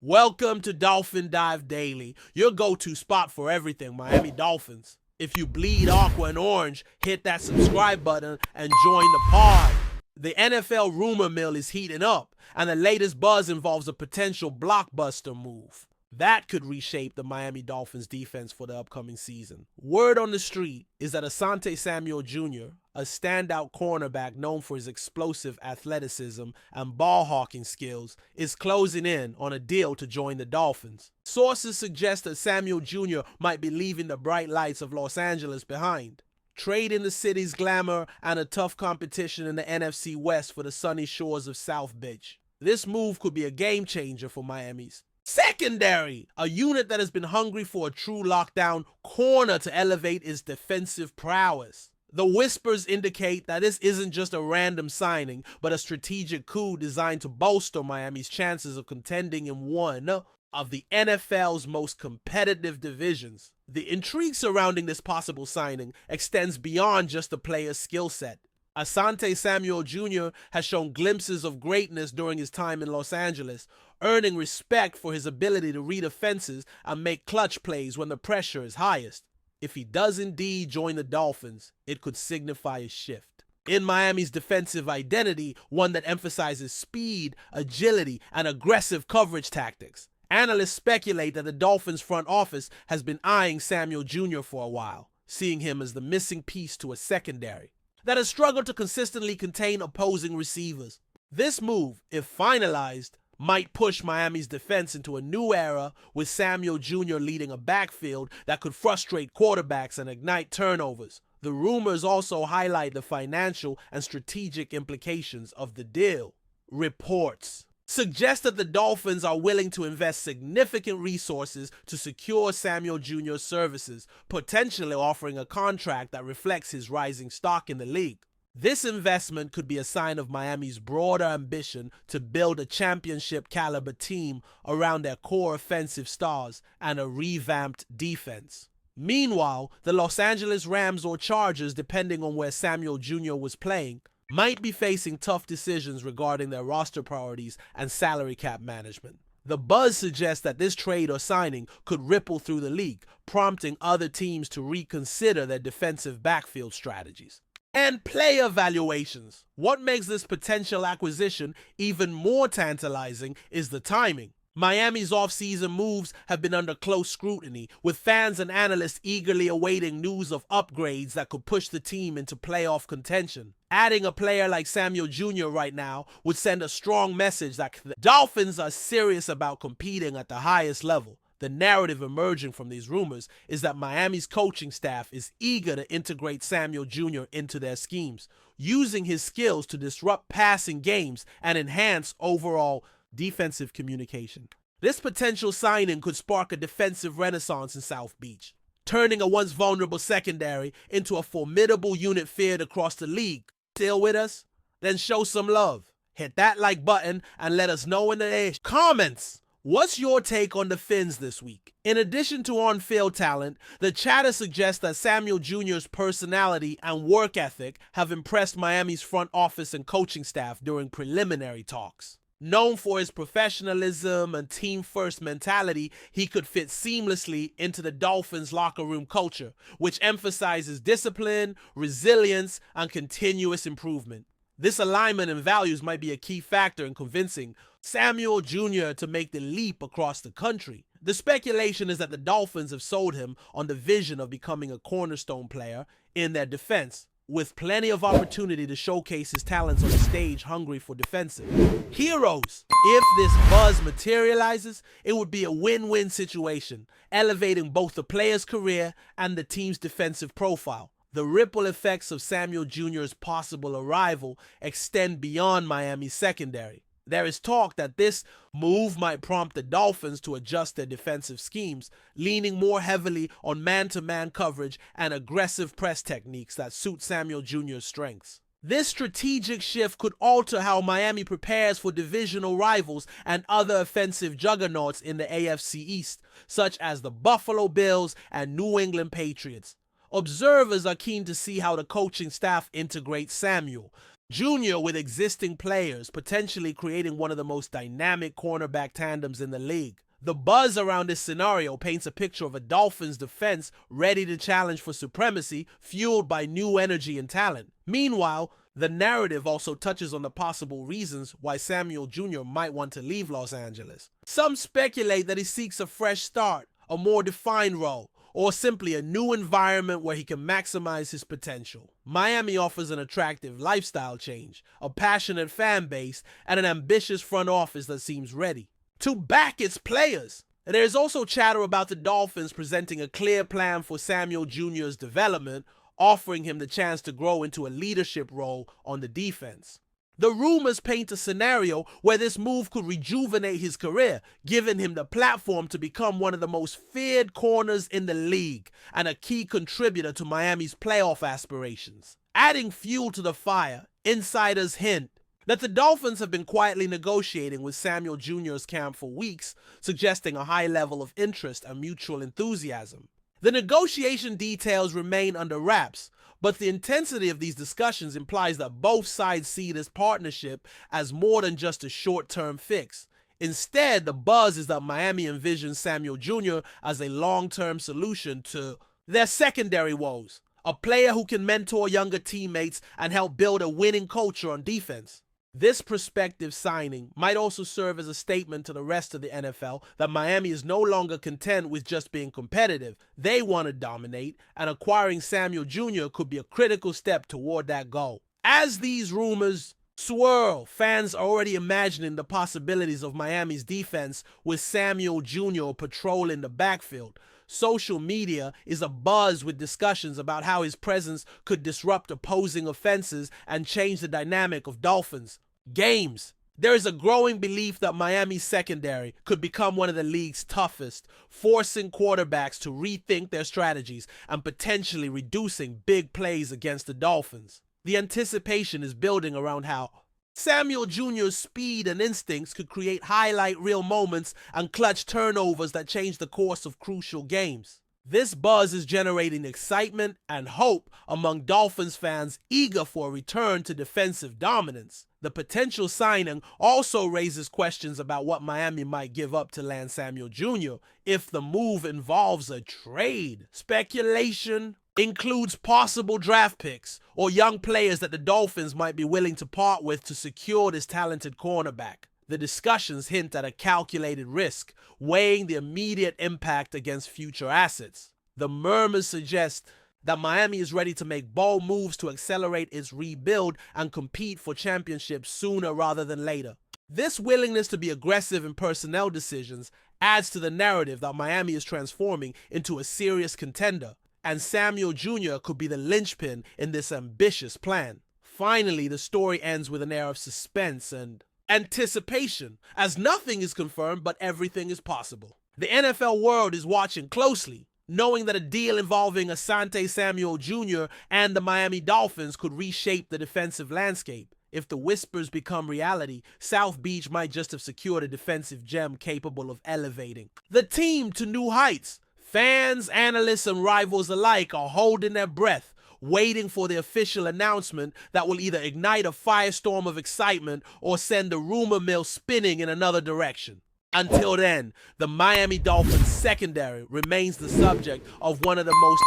Welcome to Dolphin Dive Daily, your go-to spot for everything Miami Dolphins. If you bleed aqua and orange, hit that subscribe button and join the pod. The NFL rumor mill is heating up, and the latest buzz involves a potential blockbuster move. That could reshape the Miami Dolphins defense for the upcoming season. Word on the street is that Asante Samuel Jr., a standout cornerback known for his explosive athleticism and ball hawking skills, is closing in on a deal to join the Dolphins. Sources suggest that Samuel Jr. might be leaving the bright lights of Los Angeles behind, trading the city's glamour and a tough competition in the NFC West for the sunny shores of South Beach. This move could be a game changer for Miami's secondary, a unit that has been hungry for a true lockdown corner to elevate its defensive prowess. The whispers indicate that this isn't just a random signing, but a strategic coup designed to bolster Miami's chances of contending in one of the NFL's most competitive divisions. The intrigue surrounding this possible signing extends beyond just the player's skill set. Asante Samuel Jr. has shown glimpses of greatness during his time in Los Angeles, earning respect for his ability to read offenses and make clutch plays when the pressure is highest. If he does indeed join the Dolphins, it could signify a shift in Miami's defensive identity, one that emphasizes speed, agility, and aggressive coverage tactics. Analysts speculate that the Dolphins' front office has been eyeing Samuel Jr. for a while, seeing him as the missing piece to a secondary that has struggled to consistently contain opposing receivers. This move, if finalized, might push Miami's defense into a new era, with Samuel Jr. leading a backfield that could frustrate quarterbacks and ignite turnovers. The rumors also highlight the financial and strategic implications of the deal. Reports suggest that the Dolphins are willing to invest significant resources to secure Samuel Jr.'s services, potentially offering a contract that reflects his rising stock in the league. This investment could be a sign of Miami's broader ambition to build a championship-caliber team around their core offensive stars and a revamped defense. Meanwhile, the Los Angeles Rams or Chargers, depending on where Samuel Jr. was playing, might be facing tough decisions regarding their roster priorities and salary cap management. The buzz suggests that this trade or signing could ripple through the league, prompting other teams to reconsider their defensive backfield strategies. And player valuations. What makes this potential acquisition even more tantalizing is the timing. Miami's offseason moves have been under close scrutiny, with fans and analysts eagerly awaiting news of upgrades that could push the team into playoff contention. Adding a player like Samuel Jr. right now would send a strong message that the Dolphins are serious about competing at the highest level. The narrative emerging from these rumors is that Miami's coaching staff is eager to integrate Samuel Jr. into their schemes, using his skills to disrupt passing games and enhance overall defensive communication. This potential signing could spark a defensive renaissance in South Beach, turning a once vulnerable secondary into a formidable unit feared across the league. Still with us? Then show some love. Hit that like button and let us know in the comments. What's your take on the Fins this week? In addition to on-field talent, the chatter suggests that Samuel Jr.'s personality and work ethic have impressed Miami's front office and coaching staff during preliminary talks. Known for his professionalism and team-first mentality, he could fit seamlessly into the Dolphins' locker room culture, which emphasizes discipline, resilience, and continuous improvement. This alignment in values might be a key factor in convincing Samuel Jr. to make the leap across the country. The speculation is that the Dolphins have sold him on the vision of becoming a cornerstone player in their defense, with plenty of opportunity to showcase his talents on the stage hungry for defensive heroes. If this buzz materializes, it would be a win-win situation, elevating both the player's career and the team's defensive profile. The ripple effects of Samuel Jr.'s possible arrival extend beyond Miami's secondary. There is talk that this move might prompt the Dolphins to adjust their defensive schemes, leaning more heavily on man-to-man coverage and aggressive press techniques that suit Samuel Jr.'s strengths. This strategic shift could alter how Miami prepares for divisional rivals and other offensive juggernauts in the AFC East, such as the Buffalo Bills and New England Patriots. Observers are keen to see how the coaching staff integrates Samuel, Jr. with existing players, potentially creating one of the most dynamic cornerback tandems in the league. The buzz around this scenario paints a picture of a Dolphins defense ready to challenge for supremacy, fueled by new energy and talent. Meanwhile, the narrative also touches on the possible reasons why Samuel Jr. might want to leave Los Angeles. Some speculate that he seeks a fresh start, a more defined role, or simply a new environment where he can maximize his potential. Miami offers an attractive lifestyle change, a passionate fan base, and an ambitious front office that seems ready to back its players. There's also chatter about the Dolphins presenting a clear plan for Samuel Jr.'s development, offering him the chance to grow into a leadership role on the defense. The rumors paint a scenario where this move could rejuvenate his career, giving him the platform to become one of the most feared corners in the league and a key contributor to Miami's playoff aspirations. Adding fuel to the fire, insiders hint that the Dolphins have been quietly negotiating with Samuel Jr.'s camp for weeks, suggesting a high level of interest and mutual enthusiasm. The negotiation details remain under wraps, but the intensity of these discussions implies that both sides see this partnership as more than just a short-term fix. Instead, the buzz is that Miami envisions Samuel Jr. as a long-term solution to their secondary woes, a player who can mentor younger teammates and help build a winning culture on defense. This prospective signing might also serve as a statement to the rest of the NFL that Miami is no longer content with just being competitive. They want to dominate, and acquiring Samuel Jr. could be a critical step toward that goal. As these rumors swirl, fans are already imagining the possibilities of Miami's defense with Samuel Jr. patrolling the backfield. Social media is abuzz with discussions about how his presence could disrupt opposing offenses and change the dynamic of Dolphins games. There is a growing belief that Miami's secondary could become one of the league's toughest, forcing quarterbacks to rethink their strategies and potentially reducing big plays against the Dolphins. The anticipation is building around how Samuel Jr.'s speed and instincts could create highlight reel moments and clutch turnovers that change the course of crucial games. This buzz is generating excitement and hope among Dolphins fans eager for a return to defensive dominance. The potential signing also raises questions about what Miami might give up to land Samuel Jr. if the move involves a trade. Speculation includes possible draft picks or young players that the Dolphins might be willing to part with to secure this talented cornerback. The discussions hint at a calculated risk, weighing the immediate impact against future assets. The murmurs suggest that Miami is ready to make bold moves to accelerate its rebuild and compete for championships sooner rather than later. This willingness to be aggressive in personnel decisions adds to the narrative that Miami is transforming into a serious contender, and Samuel Jr. could be the linchpin in this ambitious plan. Finally, the story ends with an air of suspense and anticipation, as nothing is confirmed but everything is possible. The NFL world is watching closely, knowing that a deal involving Asante Samuel Jr. and the Miami Dolphins could reshape the defensive landscape. If the whispers become reality, South Beach might just have secured a defensive gem capable of elevating the team to new heights. Fans, analysts, and rivals alike are holding their breath, waiting for the official announcement that will either ignite a firestorm of excitement or send the rumor mill spinning in another direction. Until then, the Miami Dolphins secondary remains the subject of one of the most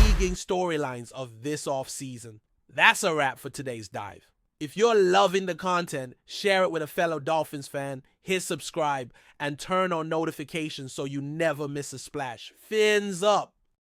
intriguing storylines of this offseason. That's a wrap for today's dive. If you're loving the content, share it with a fellow Dolphins fan, hit subscribe, and turn on notifications so you never miss a splash. Fins up!